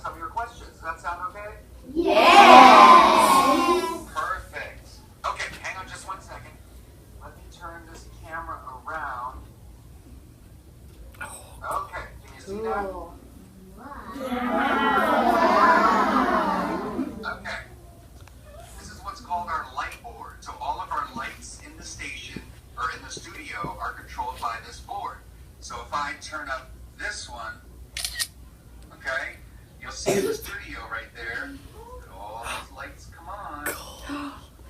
some of your questions. Does that sound okay? Yes! Perfect. Okay, hang on just 1 second. Let me turn this camera around. Okay, can you see that? Okay. This is what's called our light board. So all of our lights in the station or in the studio are controlled by this board. So if I turn up this one, okay, you'll see in the studio right there that all these lights come on.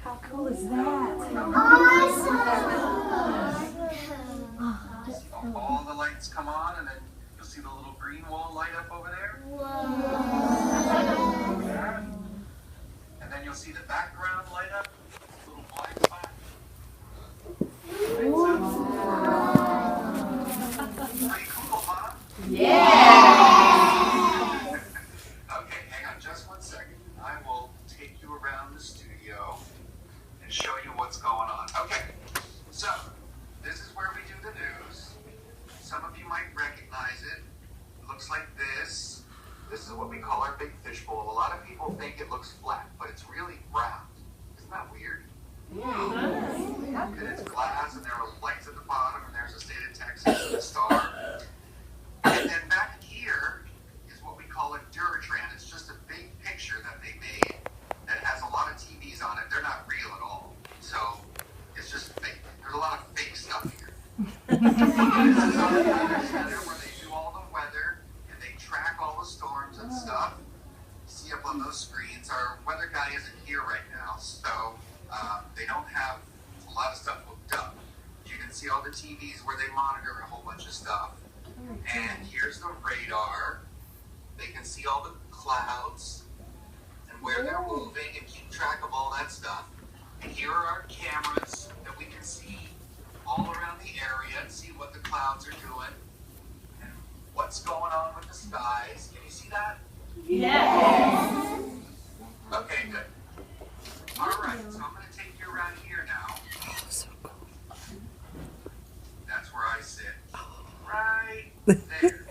How cool is that? So all the lights come on, and then you'll see the little green wall light up over there. And then you'll see the background light up, little black spot. Pretty cool, huh? Yeah! Okay, hang on just 1 second. I will take you around the studio and show you what's going on. Okay, so this is where we do the news. Some of you might recognize it. It looks like this. This is what we call our big fishbowl. A lot of people think it looks flat, but it's really round. Isn't that weird? Yeah. And it's glass, and there are lights at the bottom, and there's the state of Texas and the star. And then back here is what we call a Duratran. It's just a big picture that they made that has a lot of TVs on it. They're not real at all. So it's just fake. There's a lot of fake stuff here. This is our weather center where they do all the weather and they track all the storms and stuff. You see up on those screens. Our weather guy isn't here right now, so they don't have a lot of stuff hooked up. You can see all the TVs where they monitor a whole bunch of stuff. And here's the radar. They can see all the clouds and where they're moving and keep track of all that stuff. And here are our cameras that we can see all around the area and see what the clouds are doing and what's going on with the skies. Can you see that? Yes! Okay, good. All right, so I'm going to take you around here now. That's where I sit. Right there.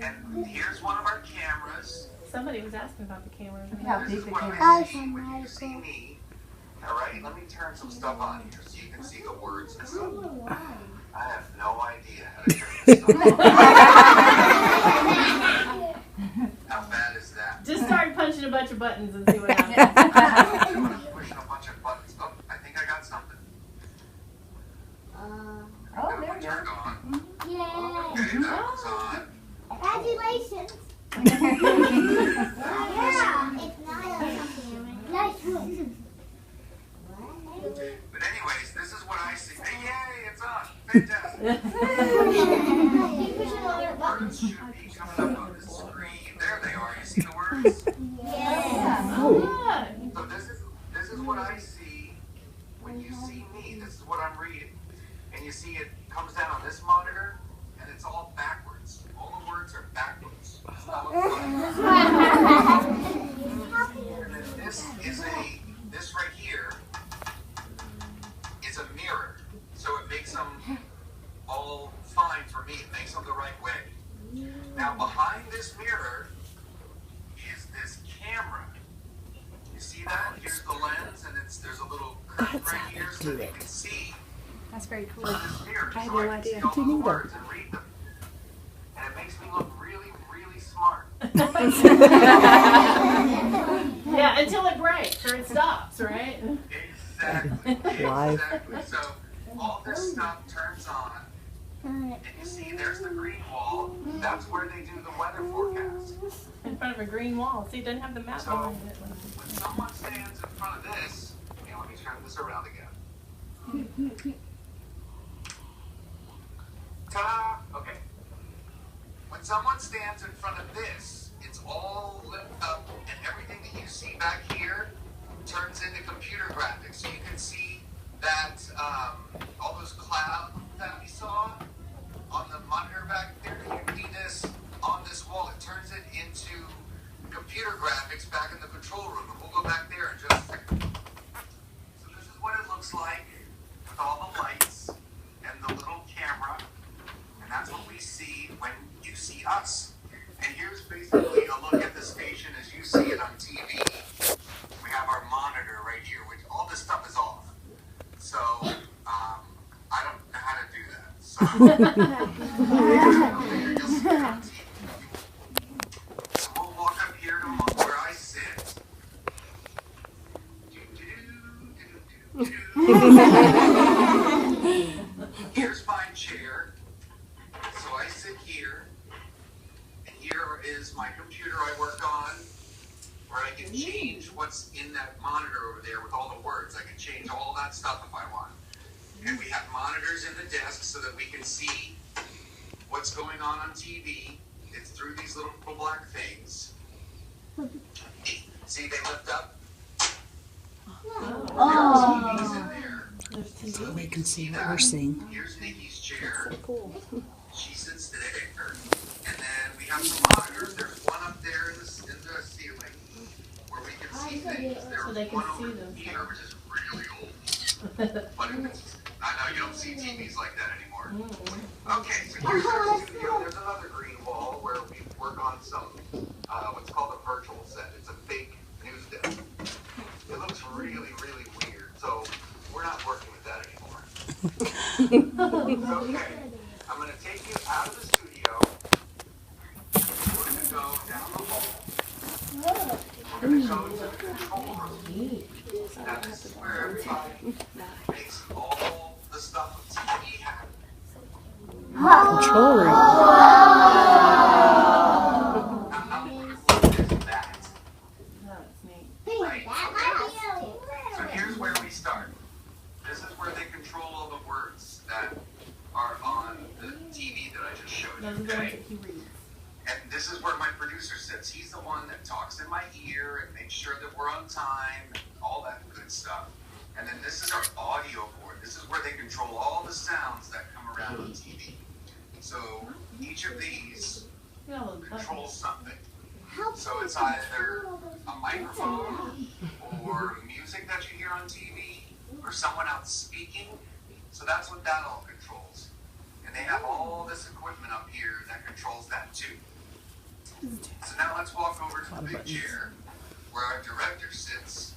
And here's one of our cameras. Somebody was asking about the cameras. This is what I see when you see me. All right, let me turn some stuff on here so you can see the words and stuff. I have no idea how to turn this stuff on. How bad is that? Just start punching a bunch of buttons and see what happens. I'm pushing a bunch of buttons. Oh, I think I got something. Oh, there you Turned go. on. Yay! Okay, that one's on. Congratulations. It's not a nice one. But anyways, this is what I see. Hey, yay, it's on. Fantastic. Words should be coming up on the screen. There they are. You see the words? So this is what I see when you see me. This is what I'm reading. And you see it comes down on this monitor, and it's all backwards. All the words are backwards. It's not what's going on. And then this right here is a mirror. So it makes them all fine for me. It makes them the right way. Now behind this mirror is this camera. You see that? Here's the lens, and there's a little curve right here so that you can see. That's very cool. This mirror, I had so no I can idea. see all those words and read them. And it makes me look really, really smart. Yeah, until it breaks or it stops, right? Exactly. Exactly. So all this stuff turns on, and you see there's the green wall. That's where they do the weather forecast. In front of a green wall. See, it doesn't have the map So on it. when someone stands in front of this, okay, let me turn this around again. Ta-da! Okay. When someone stands in front of this, it's all lit up, and everything that you see back here turns into computer graphics. So you can see that all those clouds that we saw on the monitor back there, you can see this on this wall. It turns it into computer graphics back in the control room, and we'll go back there in just a second. So this is what it looks like with all the lights and the little camera, and that's what we see when you you see us. And here's basically a look at the station as you see it on TV. We have our monitor right here, which all this stuff is off. So, I don't know how to do that. So, you'll see it on TV. So we'll walk up here to where I sit. Here's my chair. So I sit here. And here is my computer I work on, where I can change what's in that monitor over there with all the words. I can change all that stuff if I want. And we have monitors in the desk so that we can see what's going on TV. It's through these little black things. See, they lift up. There's TVs in there. So they can see what we're seeing. Here's Nikki's chair. She sits there. And then we have some monitors. There's one up there in the ceiling where we can see things. There's they can one see over them. here, which is really old. But I know you don't see TVs like that anymore. Okay, so here's our studio. There's another green wall where we work on some what's called a virtual set. It's a big news desk. It looks really, really weird. So we're not working with that anymore. Okay, I'm going to take you out of the studio. We're going to go down the hall. We're going to go to the control room. Now this is where everybody makes all the stuff of TV happen. Control room. Now, how beautiful is that? That's neat. Right? So here's where we start. This is where they control all the words that are on the TV that I just showed Those are you, the ones okay? that he reads. And this is where my producer sits. He's the one that talks in my ear and makes sure that we're on time and all that good stuff. And then this is our audio board. This is where they control all the sounds that come around on TV. So each of these Yeah, well, controls something. So it's either a microphone or music that you hear on TV or someone else speaking. So that's what that all controls. And they have all this equipment up here that controls that too. So now let's walk over to the big chair where our director sits.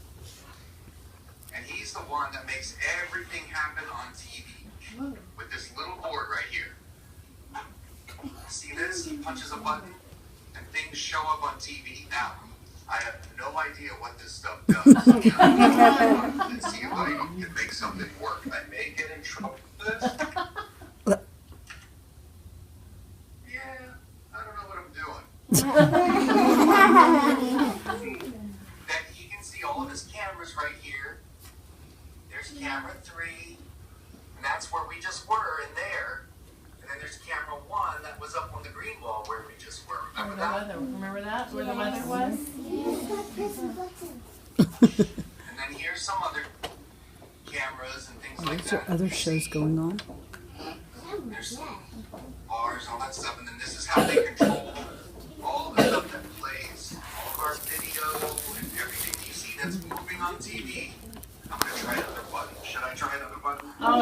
And he's the one that makes everything happen on TV with this little board right here. See this? He punches a button and things show up on TV. Now, I have no idea what this stuff does. Let's see if I can make something work. I may get in trouble for this. Yeah, I don't know what I'm doing. Then you can see all of his cameras right here. There's camera 3, and that's where we just were in there. And then there's camera 1 that was up on the green wall where we just were. Remember that? Remember that? Where the weather was? And then here's some other cameras and things like Is there that. other shows going on? There's some bars and all that stuff. And then this is how they control all the stuff that plays, all of our video and everything you see that's moving on TV. I'm going to try another button. Should I try another button? Oh,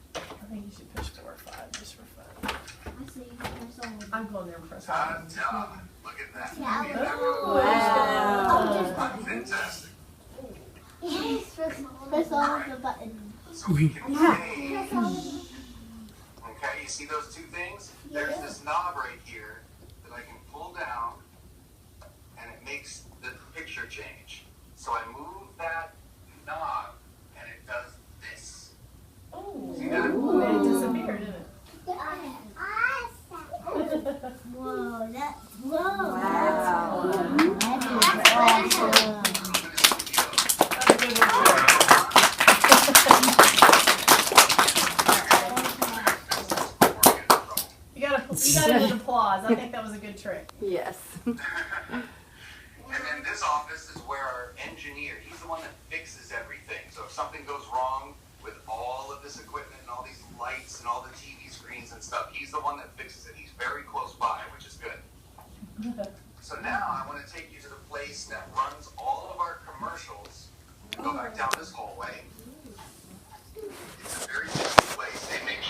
I think you should push 4 or 5 just for fun. I'm going there for fun. Ta-ta. Look at that. Yeah. See that? Wow. I'm fantastic. Press all of the buttons. So we can change. Okay, you see those two things? There's this knob right here that I can pull down and it makes the picture change. So I move that knob and it does this. Oh, See that? it disappeared, didn't it? Whoa, that's whoa. Wow. That's awesome. That's a good one. You got an applause. I think that was a good trick. Yes. And then this office is where our engineer, he's the one that fixes everything. So if something goes wrong with all of this equipment and all these lights and all the TV screens and stuff, he's the one that fixes it. He's very close by, which is good. So now I want to take you to the place that runs all of our commercials. Go back down this hallway. It's a very busy place. They make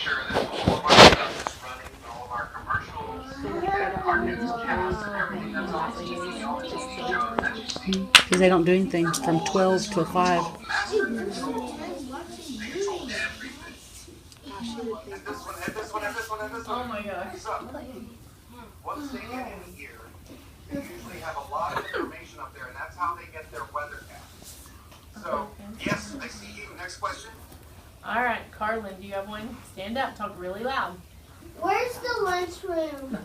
Because they don't do anything from 12 till 5. Master control. They control everything. And this one, and this one, and this one, and this one. Oh my gosh. So, once they get in here, they usually have a lot of information up there, and that's how they get their weathercast. So, yes, I see you. Next question. All right, Carlin, do you have one? Stand up, talk really loud. Where's the lunchroom? It's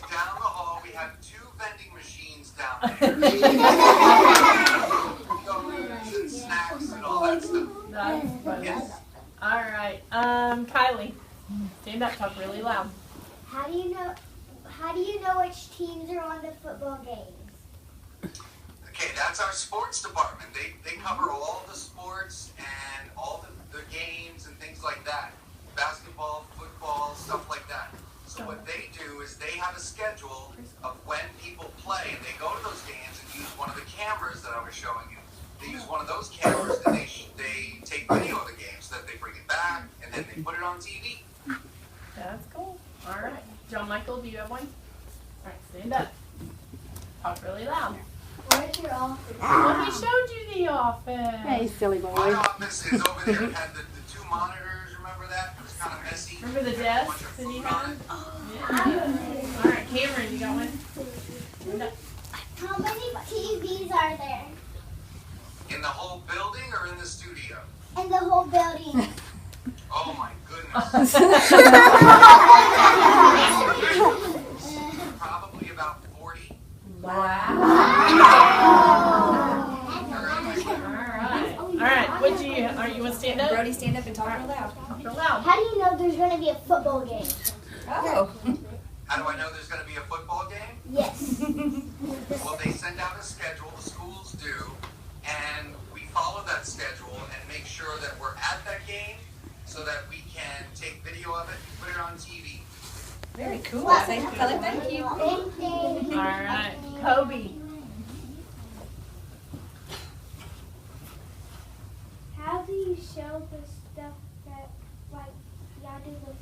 down the hall. We have 2 vending machines down there. Donuts and snacks and all that stuff. That's funny. Yes. All right, Kylie, stand up, talk really loud. How do you know which teams are on the football games? Okay, that's our sports department. They cover all the sports and all the games and things like that. Basketball, football, stuff like that. So what they do is they have a schedule of when people play, and they go to those games and use one of the cameras that I was showing you. They use one of those cameras and they take video of the game so that they bring it back and then they put it on TV. That's cool. All right, John Michael, do you have one? All right, stand up, talk really loud. Where's your office? Well, he showed you the office. Hey, silly My boy. office is over there. It had the 2 monitors, remember that? It was kind of messy. Remember the Had a bunch desk of that you food had? on it. Yeah. All right, Cameron, you got one? Stand up. How many TVs are there In the whole building or in the studio? in the whole building? Oh my goodness. Probably about 40. All right. What do you? Are you want to stand up? Brody, stand up and talk real loud. Talk real loud. How do you know there's going to be a football game? Oh. How do I know there's going to be a football game? Yes. Well, they send out a schedule, the schools do, and we follow that schedule and make sure that we're at that game so that we can take video of it and put it on TV. Very cool. Thank you, Kelly. Thank you. Thank you. All right, Kobe. How do you show the stuff that, like, y'all do the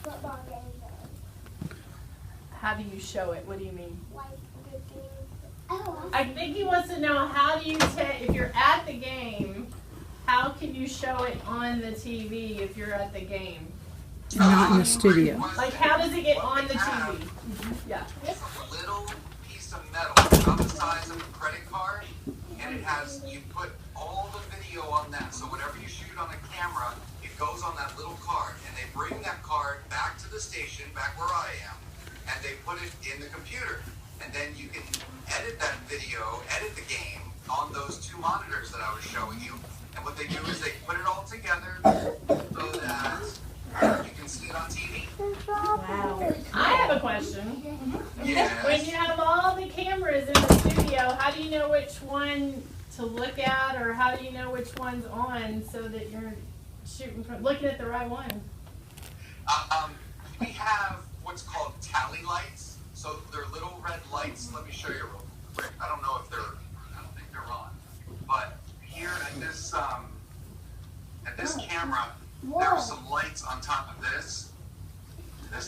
football games on? How do you show it? What do you mean? Like, the games? Oh, I think he wants to know how do you if you're at the game, how can you show it on the TV if you're at the game? Not in the studio. Like, how does it get What on we the have TV? Yeah. is a little piece of metal about the size of a credit card, and it has, you put all the video on that. So whatever you shoot on a camera, it goes on that little card, and they bring that card back to the station, back where I am, and they put it in the computer. And then you can edit that video, edit the game on those 2 monitors that I was showing you. And what they do is they put it all together so that you can see it on TV. Wow. I have a question. Yes. When you have all the cameras in the studio, how do you know which one to look at, or how do you know which one's on so that you're looking at the right one? We have what's called tally lights. So they're little red lights. Let me show you real quick. I don't think they're on. But here at this camera, there's some lights on top of this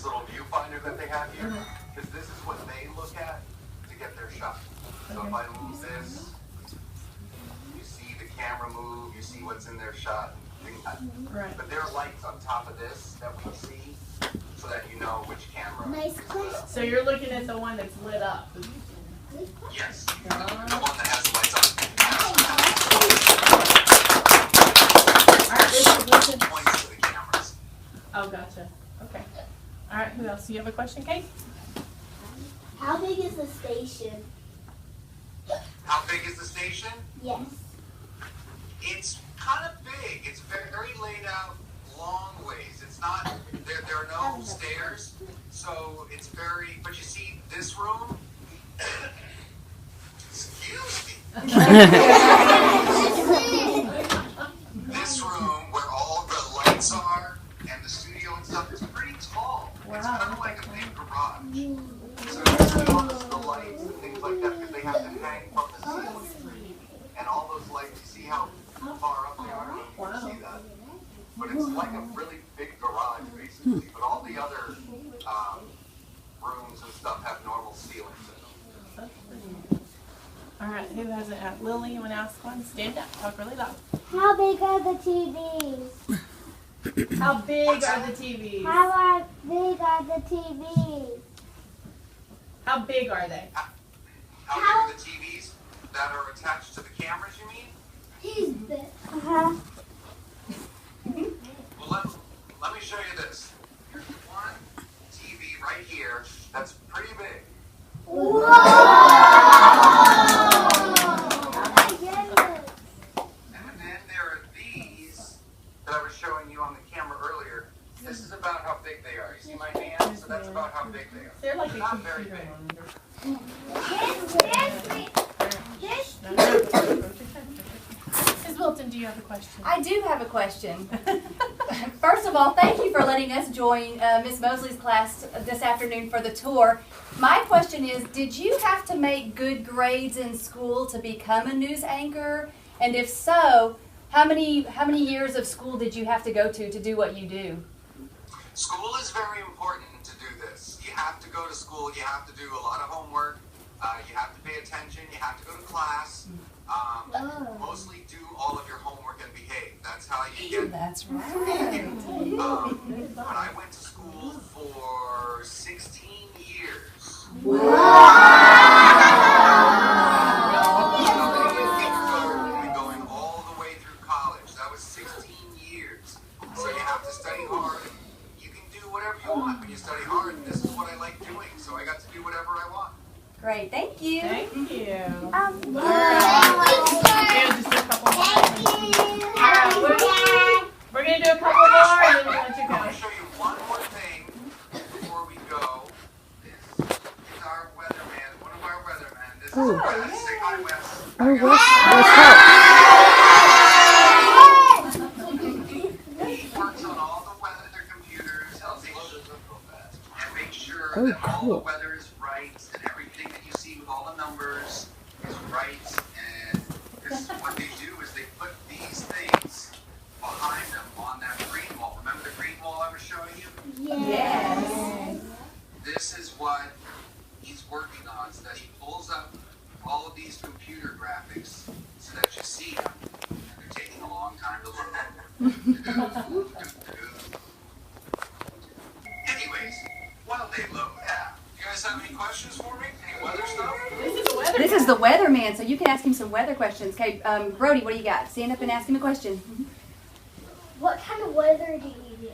little viewfinder that they have here. Because this is what they look at to get their shot. So if I move this, you see the camera move, you see what's in their shot, things like that. Right. But there are lights on top of this that we see so that you know which camera. nice question. So you're looking at the one that's lit up. Yes, the one that has the lights on. All right, listen. Points to the cameras. Oh, gotcha. Okay. All right, who else? Do you have a question, Kate? How big is the station? How big is the station? Yes. It's kind of big. It's very laid out, long ways. It's not, there are no stairs, so it's very, but you see this room? Excuse me. This room where all the lights are and the studio and stuff is pretty tall. It's kind of like a big garage. So you see all the lights and things like that because they have to hang from the ceiling. And all those lights, you see how far up they are? You can see that. But it's like a really big garage, basically. But all the other Who hasn't asked? Lily, you want to ask one? Stand up. Talk really loud. How big are the TVs? How big are the TVs? How big are the TVs? How big are they? How big are the TVs that are attached to the cameras, you mean? He's big. Uh-huh. Well, let me show you this. Here's one TV right here that's pretty big. Whoa! Oh my goodness. And then there are these that I was showing you on the camera earlier. This is about how big they are. You see my hand? So that's about how big they are. They're like a Not very computer big. This. Ms. Wilton, do you have a question? I do have a question. First of all, thank you for letting us join Miss Mosley's class this afternoon for the tour. My question is, did you have to make good grades in school to become a news anchor? And if so, how many years of school did you have to go to do what you do? School is very important to do this. You have to go to school. You have to do a lot of homework. You have to pay attention. You have to go to class. Mostly do all of your homework and behave. That's how you get. That's right. But I went to school for 16 years. And going all the way through college. That was 16 years. So you have to study hard. You can do whatever you want when you study hard. And this is what I like doing. So I got to do whatever I want. Great, thank you. Thank you. All Yeah, just a couple more. All right, we're going to do a couple more and then we'll let you I'm go. going to show you one more thing before we go. This is our weatherman, one of our weathermen. This is Wes. Say hi, Wes. Oh, what's He works on all the weather computers and makes sure Oh, that all cool. the weather is right and everything that you see with all the numbers is right. And this is what they do is they put these things behind them on that green wall. Remember the green wall I was showing you? Yes. This is what he's working on, so that he pulls up all of these computer graphics so that you see them. And they're taking a long time to load. Anyways, while they load, you guys have any questions for me? Any weather stuff? This is the weather. This is the weatherman, so you can ask him some weather questions. Okay, Brody, what do you got? Stand up and ask him a question. What kind of weather do you use?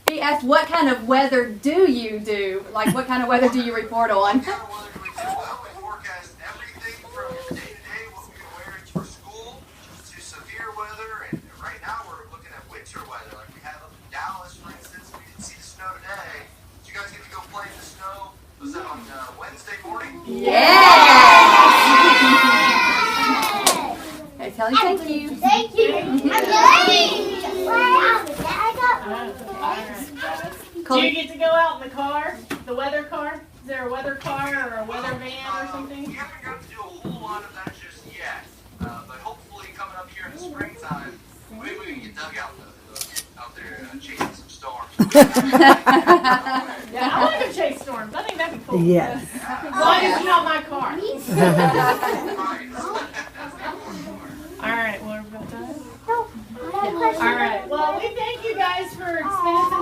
He asked, what kind of weather do you do? Like, what kind of weather do you report on? What kind of weather do we do? Well, we forecast everything from day-to-day, what we're going to wear for school, to severe weather, and right now we're looking at winter weather. Like we have up in Dallas, for instance, we didn't see the snow today. Did you guys get to go play in the snow? Was that on Wednesday morning? Okay, tell him thank you. Thank you. Do you get to go out in the car? The weather car? Is there a weather car or a weather van or We something? haven't got to do a whole lot of that just yet, but hopefully coming up here in the springtime, maybe we can get Doug out there chasing some storms. Yeah, I want to chase storms. I think that'd be cool. Yes. As long as it's not my car. All right, well, we're about done. All right, well, we thank you guys for spending some